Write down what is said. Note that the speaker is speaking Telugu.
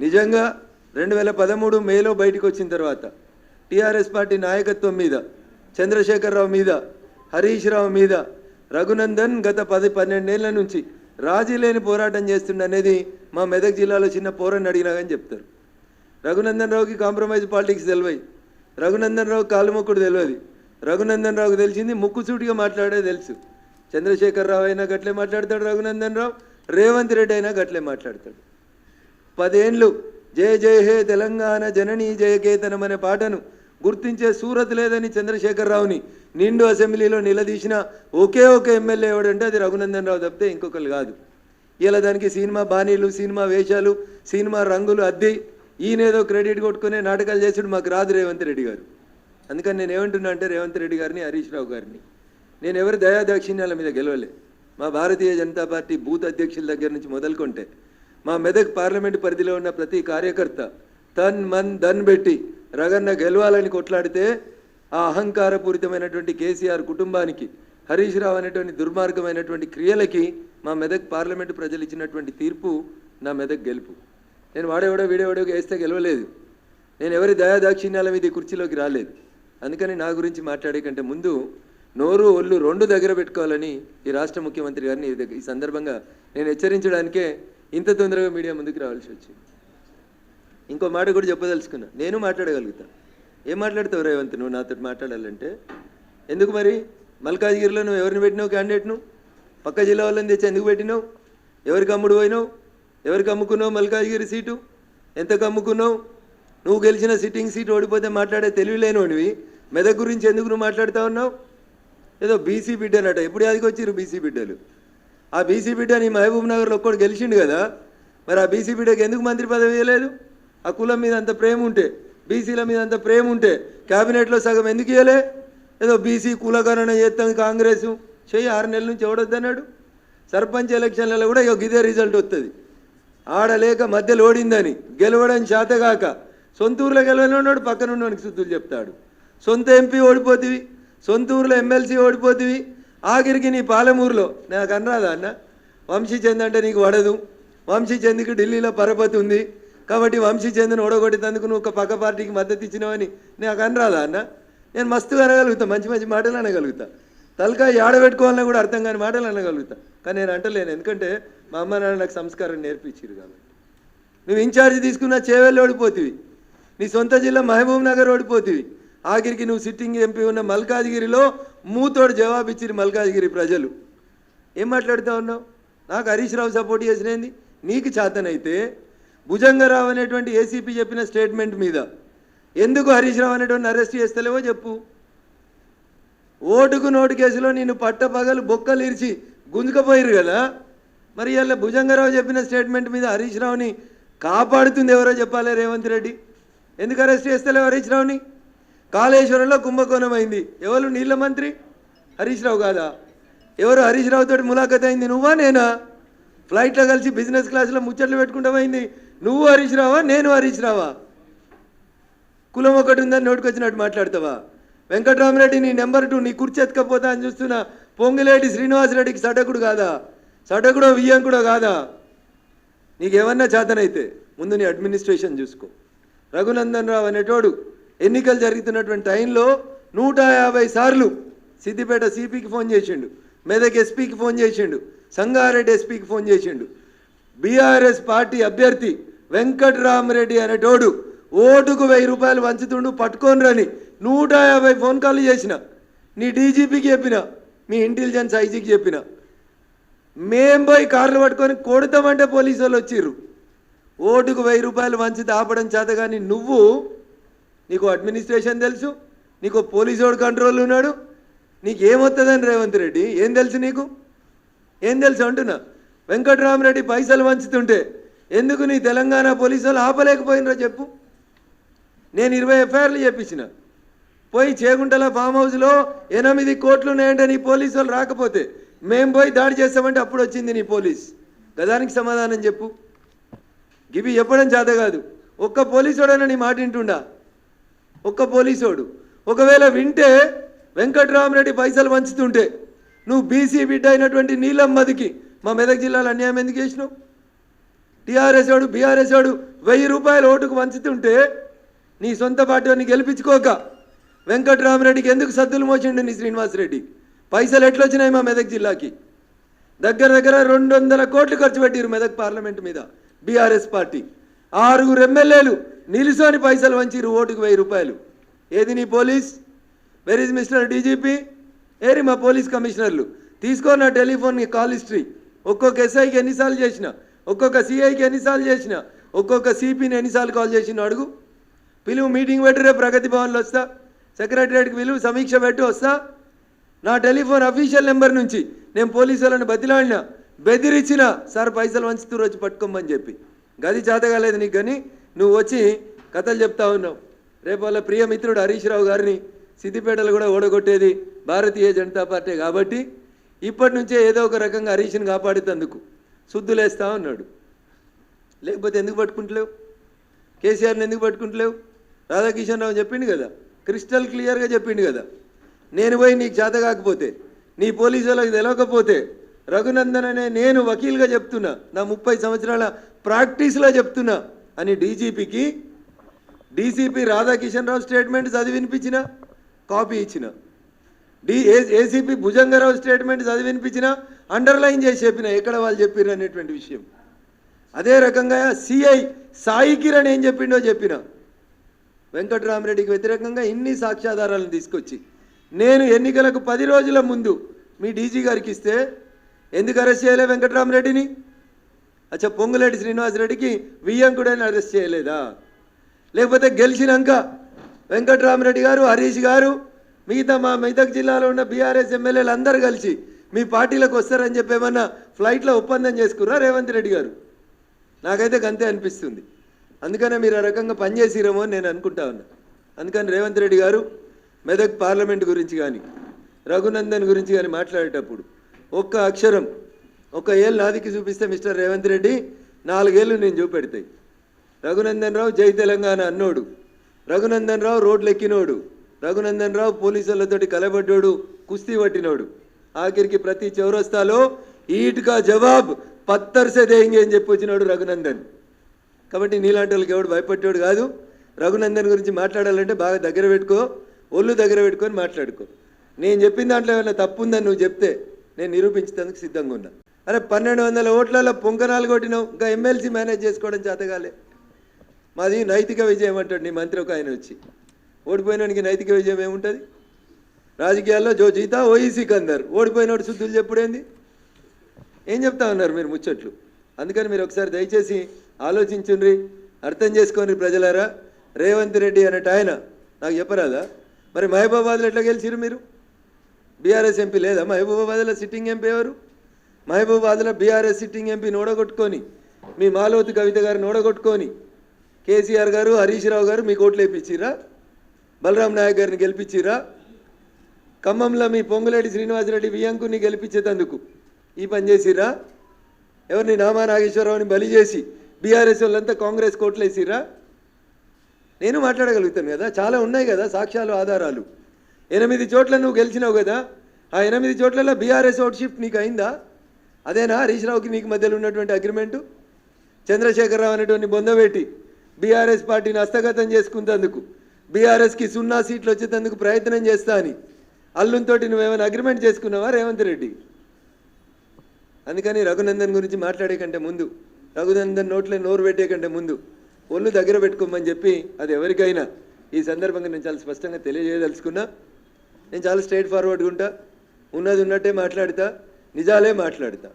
నిజంగా 2013 మేలో బయటకు వచ్చిన తర్వాత టీఆర్ఎస్ పార్టీ నాయకత్వం మీద, చంద్రశేఖరరావు మీద, హరీష్ రావు మీద రఘునందన్ గత 10-12 ఏళ్ల నుంచి రాజీ లేని పోరాటం చేస్తుండనేది మా మెదక్ జిల్లాలో చిన్న పోరని అడిగినా కానీ చెప్తారు. రఘునందన్ రావుకి కాంప్రమైజ్ పాలిటిక్స్ తెలివై, రఘునందన్ రావు కాలుమొక్కుడు తెలియదు. రఘునందన్ రావుకి తెలిసింది ముక్కుసూటిగా మాట్లాడేది తెలుసు. చంద్రశేఖరరావు అయినా గట్లే మాట్లాడతాడు, రఘునందన్ రావు, రేవంత్ రెడ్డి అయినా గట్లే మాట్లాడతాడు. 10 ఏళ్ళు జయ జయ హే తెలంగాణ జననీ జయకేతనం అనే పాటను గుర్తించే సూరత్ లేదని చంద్రశేఖరరావుని నిండు అసెంబ్లీలో నిలదీసిన ఒకే ఒక ఎమ్మెల్యే ఎవడంటే అది రఘునందన్ రావు తప్పితే ఇంకొకరు కాదు. ఇలా దానికి సినిమా బాణీలు, సినిమా వేషాలు, సినిమా రంగులు అద్ది ఈయనేదో క్రెడిట్ కొట్టుకునే నాటకాలు చేసాడు. మాకు రాదు రేవంత్ రెడ్డి గారు. అందుకని నేను ఏమంటున్నా అంటే రేవంత్ రెడ్డి గారిని, హరీష్ రావు గారిని, నేను ఎవరి దయాదాక్షిణ్యాల మీద గెలవలే. మా భారతీయ జనతా పార్టీ బూత్ అధ్యక్షుల దగ్గర నుంచి మొదలుకొంటే మా మెదక్ పార్లమెంటు పరిధిలో ఉన్న ప్రతి కార్యకర్త తన్ మన్ ధన్ పెట్టి రగన్న గెలవాలని కొట్లాడితే ఆ అహంకారపూరితమైనటువంటి కేసీఆర్ కుటుంబానికి, హరీష్ రావు అనేటువంటి దుర్మార్గమైనటువంటి క్రియలకి మా మెదక్ పార్లమెంటు ప్రజలు ఇచ్చినటువంటి తీర్పు నా మెదక్ గెలుపు. నేను వాడేవాడో వీడేవాడో వేస్తే గెలవలేదు. నేను ఎవరి దయాదాక్షిణ్యాల మీద ఈ కుర్చీలోకి రాలేదు. అందుకని నా గురించి మాట్లాడే కంటే ముందు నోరు ఒళ్ళు 2 దగ్గర పెట్టుకోవాలని ఈ రాష్ట్ర ముఖ్యమంత్రి గారిని ఈ సందర్భంగా నేను హెచ్చరించడానికే ఇంత తొందరగా మీడియా ముందుకు రావాల్సి వచ్చింది. ఇంకో మాట కూడా చెప్పదలుచుకున్నా, నేను మాట్లాడగలుగుతా. ఏం మాట్లాడతావు రేవంత్ నువ్వు నాతో మాట్లాడాలంటే? ఎందుకు మరి మల్కాజ్గిరిలో నువ్వు ఎవరిని పెట్టినావు క్యాండిడేట్ను? పక్క జిల్లా వాళ్ళని తెచ్చి ఎందుకు పెట్టినావు? ఎవరికి అమ్ముడు పోయినావు? ఎవరికి అమ్ముకున్నావు మల్కాజ్గిరి సీటు? ఎంతకు అమ్ముకున్నావు? నువ్వు గెలిచిన సిట్టింగ్ సీటు ఓడిపోతే మాట్లాడే తెలివి లేనివి మెదక్ గురించి ఎందుకు నువ్వు మాట్లాడుతూ ఉన్నావు? ఏదో బీసీ బిడ్డనట. ఎప్పుడు యాదికి వచ్చిర్రు బీసీ బిడ్డలు? ఆ బీసీ బిడ్డ నీ మహబూబ్ నగర్లో ఒక్కడు గెలిచిండు కదా, మరి ఆ బీసీ బిడ్డకి ఎందుకు మంత్రి పదవి ఇవ్వలేదు? ఆ కులం మీద అంత ప్రేమ ఉంటే, బీసీల మీద అంత ప్రేమ ఉంటే క్యాబినెట్లో సగం ఎందుకు ఇవ్వలే? ఏదో బీసీ కులగణన చేస్తాం కాంగ్రెస్ చెయ్యి 6 నెలల నుంచి ఎవడొద్దన్నాడు. సర్పంచ్ ఎలక్షన్లలో కూడా ఇదే రిజల్ట్ వస్తుంది. ఆడలేక మధ్యలో ఓడిందని గెలవడం చేతగాక సొంత ఊర్లో గెలవనున్నాడు, పక్కన ఉన్నవానికి శుద్ధులు చెప్తాడు. సొంత ఎంపీ ఓడిపోతివి, సొంత ఊర్లో ఎమ్మెల్సీ ఓడిపోతివి, ఆఖరికి నీ పాలమూరులో నాకు అనరాదా అన్న? వంశీచంద్ అంటే నీకు పడదు, వంశీచంద్కి ఢిల్లీలో పరపతి ఉంది కాబట్టి వంశీచంద్ను ఓడగొట్టేందుకు నువ్వు ఒక పక్క పార్టీకి మద్దతు ఇచ్చినావని నాకు అనరాదా అన్న? నేను మస్తుగా అనగలుగుతా, మంచి మంచి మాటలు అనగలుగుతా, తలకాయ ఆడబెట్టుకోవాలని కూడా అర్థం కాని మాటలు అనగలుగుతా. కానీ నేను అంటలేను, ఎందుకంటే మా అమ్మ నాన్న నాకు సంస్కారం నేర్పించారు కాబట్టి. నువ్వు ఇన్ఛార్జి తీసుకున్న చేవెళ్ళు ఓడిపోతివి, నీ సొంత జిల్లా మహబూబ్ నగర్ ఓడిపోతివి, ఆఖరికి నువ్వు సిట్టింగ్ ఎంపీ ఉన్న మల్కాజ్గిరిలో మూతోడు జవాబు ఇచ్చిరు మల్కాజ్గిరి ప్రజలు. ఏం మాట్లాడుతూ ఉన్నావు? నాకు హరీష్ రావు సపోర్ట్ చేసినది నీకు చేతనైతే భుజంగరావు అనేటువంటి ఏసీపీ చెప్పిన స్టేట్మెంట్ మీద ఎందుకు హరీష్ రావు అనేటువంటి అరెస్ట్ చేస్తలేవో చెప్పు. ఓటుకు నోటు కేసులో నిన్ను పట్టపగలు బొక్కలు ఇరిచి గుంజుకపోయారు కదా, మరి ఇలా భుజంగరావు చెప్పిన స్టేట్మెంట్ మీద హరీష్ రావుని కాపాడుతుంది ఎవరో చెప్పాలి రేవంత్ రెడ్డి. ఎందుకు అరెస్ట్ చేస్తలేవు హరీష్ రావుని? కాళేశ్వరంలో కుంభకోణం అయింది, ఎవరు నీళ్ళ మంత్రి? హరీష్ రావు కాదా? ఎవరు హరీష్ రావుతో ములాఖత్ అయింది? నువ్వా నేనా? ఫ్లైట్లో కలిసి బిజినెస్ క్లాస్లో ముచ్చట్లు పెట్టుకుంటామైంది నువ్వు హరీష్ రావా నేను హరీష్ రావా? కులం ఒకటి ఉందని నోటుకొచ్చినట్టు మాట్లాడతావా? వెంకట్రామరెడ్డి నీ నెంబర్ 2 నీ కుర్చీ ఎత్తుకపోతా అని చూస్తున్నా పొంగిలేటి శ్రీనివాసరెడ్డికి సటకుడు కాదా? సటకుడో వియ్యంకుడో కాదా? నీకేమన్నా చేతనైతే ముందు నీ అడ్మినిస్ట్రేషన్ చూసుకో. రఘునందన్ రావు అనేటోడు ఎన్నికలు జరుగుతున్నటువంటి టైంలో 150 సార్లు సిద్దిపేట సిపికి ఫోన్ చేసిండు, మెదక్ ఎస్పీకి ఫోన్ చేసిండు, సంగారెడ్డి ఎస్పీకి ఫోన్ చేసిండు. బీఆర్ఎస్ పార్టీ అభ్యర్థి వెంకట్రామరెడ్డి అనేటోడు ఓటుకు 1000 రూపాయలు వంచుతుండు పట్టుకొని రని 150 ఫోన్ కాల్ చేసిన, నీ డీజీపీకి చెప్పిన, మీ ఇంటెలిజెన్స్ ఐజీకి చెప్పిన. మేం పోయి కార్లు పట్టుకొని కొడతామంటే పోలీసు వాళ్ళు వచ్చిర్రు. ఓటుకు 1000 రూపాయలు వంచితే ఆపడం చేత కానీ నువ్వు, నీకు అడ్మినిస్ట్రేషన్ తెలుసు, నీకు పోలీసోడు కంట్రోల్ ఉన్నాడు, నీకేమొస్తుందని రేవంత్ రెడ్డి ఏం తెలుసు? నీకు ఏం తెలుసు అంటున్నా? వెంకట్రామరెడ్డి పైసలు వంచుతుంటే ఎందుకు నీ తెలంగాణ పోలీసు వాళ్ళు ఆపలేకపోయినరో చెప్పు. నేను 20 ఎఫ్ఐఆర్లు చెప్పించిన, పోయి చేగుంటల ఫామ్ హౌస్లో 8 కోట్లు ఉన్నాయంటే నీ పోలీసు వాళ్ళు రాకపోతే మేము పోయి దాడి చేస్తామంటే అప్పుడు వచ్చింది నీ పోలీస్. గదానికి సమాధానం చెప్పు. గివి చెప్పడం చేత కాదు. ఒక్క పోలీసోడైనా నీ మాట వింటుండా? ఒక్క పోలీసోడు ఒకవేళ వింటే వెంకట్రామరెడ్డి పైసలు వంచుతుంటే నువ్వు బీసీ బిడ్డ అయినటువంటి నీలమ్మదికి మా మెదక్ జిల్లాలో అన్యాయం ఎందుకు చేసినావు? టీఆర్ఎస్ వాడు బీఆర్ఎస్ వాడు 1000 రూపాయలు ఓటుకు వంచుతుంటే నీ సొంత పార్టీని గెలిపించుకోక వెంకట్రామరెడ్డికి ఎందుకు సద్దులు మోసిండు నీ శ్రీనివాసరెడ్డి? పైసలు ఎట్లొచ్చినాయి మా మెదక్ జిల్లాకి? దగ్గర 200 కోట్లు ఖర్చు పెట్టిరు మెదక్ పార్లమెంట్ మీద బీఆర్ఎస్ పార్టీ. 6 ఎమ్మెల్యేలు నిలుసోని పైసలు వంచిరు ఓటుకు 1000 రూపాయలు. ఏది నీ police? Where is mister DGP? ఏరి మా పోలీస్ కమిషనర్లు? తీసుకో నా టెలిఫోన్ కాల్ హిస్టరీ. ఒక్కొక్క ఎస్ఐకి ఎన్నిసార్లు చేసిన, ఒక్కొక్క సిఐకి ఎన్నిసార్లు చేసిన, ఒక్కొక్క సిపిని ఎన్నిసార్లు కాల్ చేసిన అడుగు. పిలువు, మీటింగ్ పెట్టి రేపు ప్రగతి భవన్లో వస్తా, సెక్రటరియట్కి పిలువు, సమీక్ష పెట్టి వస్తా. నా టెలిఫోన్ అఫీషియల్ నెంబర్ నుంచి నేను పోలీసు వాళ్ళని బతిలాడినా, బెదిరించిన, సార్ పైసలు వంచుతూరు వచ్చి పట్టుకోమని చెప్పి. గది చేతగాలేదు నీకు, కానీ నువ్వు వచ్చి కథలు చెప్తా ఉన్నావు. రేపు వాళ్ళ ప్రియమిత్రుడు హరీష్ రావు గారిని సిద్దిపేటలో కూడా ఓడగొట్టేది భారతీయ జనతా పార్టీ కాబట్టి ఇప్పటి నుంచే ఏదో ఒక రకంగా హరీష్ని కాపాడుతందుకు శుద్ధులేస్తా ఉన్నాడు. లేకపోతే ఎందుకు పట్టుకుంటలేవు? కేసీఆర్ని ఎందుకు పట్టుకుంటలేవు? రాధాకిషన్ రావు చెప్పిండు కదా, క్రిస్టల్ క్లియర్గా చెప్పిండు కదా, నేను పోయి నీకు చేత కాకపోతే, నీ పోలీసు వాళ్ళకి తెలవకపోతే రఘునందన్ అనే నేను వకీల్గా చెప్తున్నా, నా 30 సంవత్సరాల ప్రాక్టీస్లో చెప్తున్నా అని డీజీపీకి డీసీపీ రాధాకిషన్ రావు స్టేట్మెంట్ చదివి వినిపించిన, కాపీ ఇచ్చిన. ఏసీపీ భుజంగరావు స్టేట్మెంట్ చదివి వినిపించిన, అండర్లైన్ చేసి చెప్పిన ఎక్కడ వాళ్ళు చెప్పిర్రు అనేటువంటి విషయం. అదే రకంగా సిఐ సాయి కిరణ్ ఏం చెప్పిండో చెప్పిన. వెంకట్రామరెడ్డికి వ్యతిరేకంగా ఇన్ని సాక్ష్యాధారాలను తీసుకొచ్చి నేను ఎన్నికలకు 10 రోజుల ముందు మీ డీజీ గారికి ఇస్తే ఎందుకు అరెస్ట్ చేయలే వెంకట్రామరెడ్డిని? అచ్చా, పొంగులేటి శ్రీనివాసరెడ్డికి వియ్యంకుడని అరెస్ట్ చేయలేదా? లేకపోతే గెలిచినాక వెంకట్రామరెడ్డి గారు, హరీష్ గారు, మిగతా మా మెదక్ జిల్లాలో ఉన్న బీఆర్ఎస్ ఎమ్మెల్యేలు అందరూ కలిసి మీ పార్టీలకు వస్తారని చెప్పి ఏమన్నా ఫ్లైట్లో ఒప్పందం చేసుకున్నా రేవంత్ రెడ్డి గారు? నాకైతే గంతే అనిపిస్తుంది. అందుకనే మీరు ఆ రకంగా పనిచేసిరేమో అని నేను అనుకుంటా ఉన్నా. అందుకని రేవంత్ రెడ్డి గారు మెదక్ పార్లమెంట్ గురించి కానీ రఘునందన్ గురించి కానీ మాట్లాడేటప్పుడు ఒక్క అక్షరం, ఒక ఏళ్ళు నాదికి చూపిస్తే మిస్టర్ రేవంత్ రెడ్డి 4 ఏళ్ళు నేను చూపెడతాయి. రఘునందన్ రావు జై తెలంగాణ అన్నోడు, రఘునందన్ రావు రోడ్లు ఎక్కినోడు, రఘునందన్ రావు పోలీసులతోటి కలబడ్డోడు, కుస్తీ పట్టినోడు. ఆఖరికి ప్రతి చౌరస్తాలో ఈట్కా జవాబ్ పత్తర్ సే దేంగే అని చెప్పి వచ్చినాడు రఘునందన్. కాబట్టి నీలాంటి వాళ్ళకి ఎవడు భయపడ్డాడు కాదు. రఘునందన్ గురించి మాట్లాడాలంటే బాగా దగ్గర పెట్టుకో, ఒళ్ళు దగ్గర పెట్టుకొని మాట్లాడుకో. నేను చెప్పిన దాంట్లో ఏమైనా తప్పు ఉందని నువ్వు చెప్తే నేను నిరూపించేందుకు సిద్ధంగా ఉన్నా. అరే 1200 ఓట్లలో పొంకనాలు కొట్టినావు, ఇంకా ఎమ్మెల్సీ మేనేజ్ చేసుకోవడం చేతగాలే. మాది నైతిక విజయం అంటాడు నీ మంత్రి ఒక ఆయన వచ్చి. ఓడిపోయినానికి నైతిక విజయం ఏముంటుంది? రాజకీయాల్లో జో జీతా ఓయి సికందర్, ఓడిపోయినోడు శుద్ధులు చెప్పుడేంది? ఏం చెప్తా ఉన్నారు మీరు ముచ్చట్లు? అందుకని మీరు ఒకసారి దయచేసి ఆలోచించుండ్రి, అర్థం చేసుకోండి ప్రజలారా. రేవంత్ రెడ్డి అనేట ఆయన నాకు చెప్పరాదా? మరి మహబూబాబాద్లో ఎట్లా గెలిచిరు మీరు? బీఆర్ఎస్ ఎంపీ లేదా మహబూబాబాద్లో? సిట్టింగ్ ఎంపీ ఎవరు? మహబూబాబాద్లో బీఆర్ఎస్ సిట్టింగ్ ఎంపీని ఓడగొట్టుకొని, మీ మాలోతు కవిత గారిని ఓడగొట్టుకొని కేసీఆర్ గారు, హరీష్ రావు గారు మీకు ఓట్లు వేయించిరా? బలరాం నాయక్ గారిని గెలిపించిరా? ఖమ్మంలో మీ పొంగులేటి శ్రీనివాసరెడ్డి వియ్యంకుని గెలిపించేందుకు ఈ పని చేసిరా? ఎవరిని నామా నాగేశ్వరరావుని బలి చేసి బీఆర్ఎస్ వాళ్ళంతా కాంగ్రెస్ కోట్లు వేసిరా? నేను మాట్లాడగలుగుతాను కదా, చాలా ఉన్నాయి కదా సాక్ష్యాలు, ఆధారాలు. 8 చోట్ల నువ్వు గెలిచినావు కదా, ఆ 8 చోట్లలో బీఆర్ఎస్ ఓట్ షిఫ్ట్ నీకు అయిందా? అదేనా హరీష్ రావుకి నీకు మధ్యలో ఉన్నటువంటి అగ్రిమెంటు? చంద్రశేఖరరావు అనేటువంటి బొందబెట్టి బీఆర్ఎస్ పార్టీని హస్తగతం చేసుకున్నందుకు, బీఆర్ఎస్కి 0 సీట్లు వచ్చేందుకు ప్రయత్నం చేస్తా అని అల్లుంతోటి నువ్వేమైనా అగ్రిమెంట్ చేసుకున్నావా రేవంత్ రెడ్డి? అందుకని రఘునందన్ గురించి మాట్లాడే కంటే ముందు, రఘునందన్ నోట్లో నోరు పెట్టే కంటే ముందు ఒళ్ళు దగ్గర పెట్టుకోమని చెప్పి అది ఎవరికైనా ఈ సందర్భంగా నేను చాలా స్పష్టంగా తెలియజేయదలుచుకున్నా. నేను చాలా స్ట్రైట్ ఫార్వర్డ్గా ఉంటా, ఉన్నది ఉన్నట్టే మాట్లాడతా, నిజాలే మాట్లాడతా.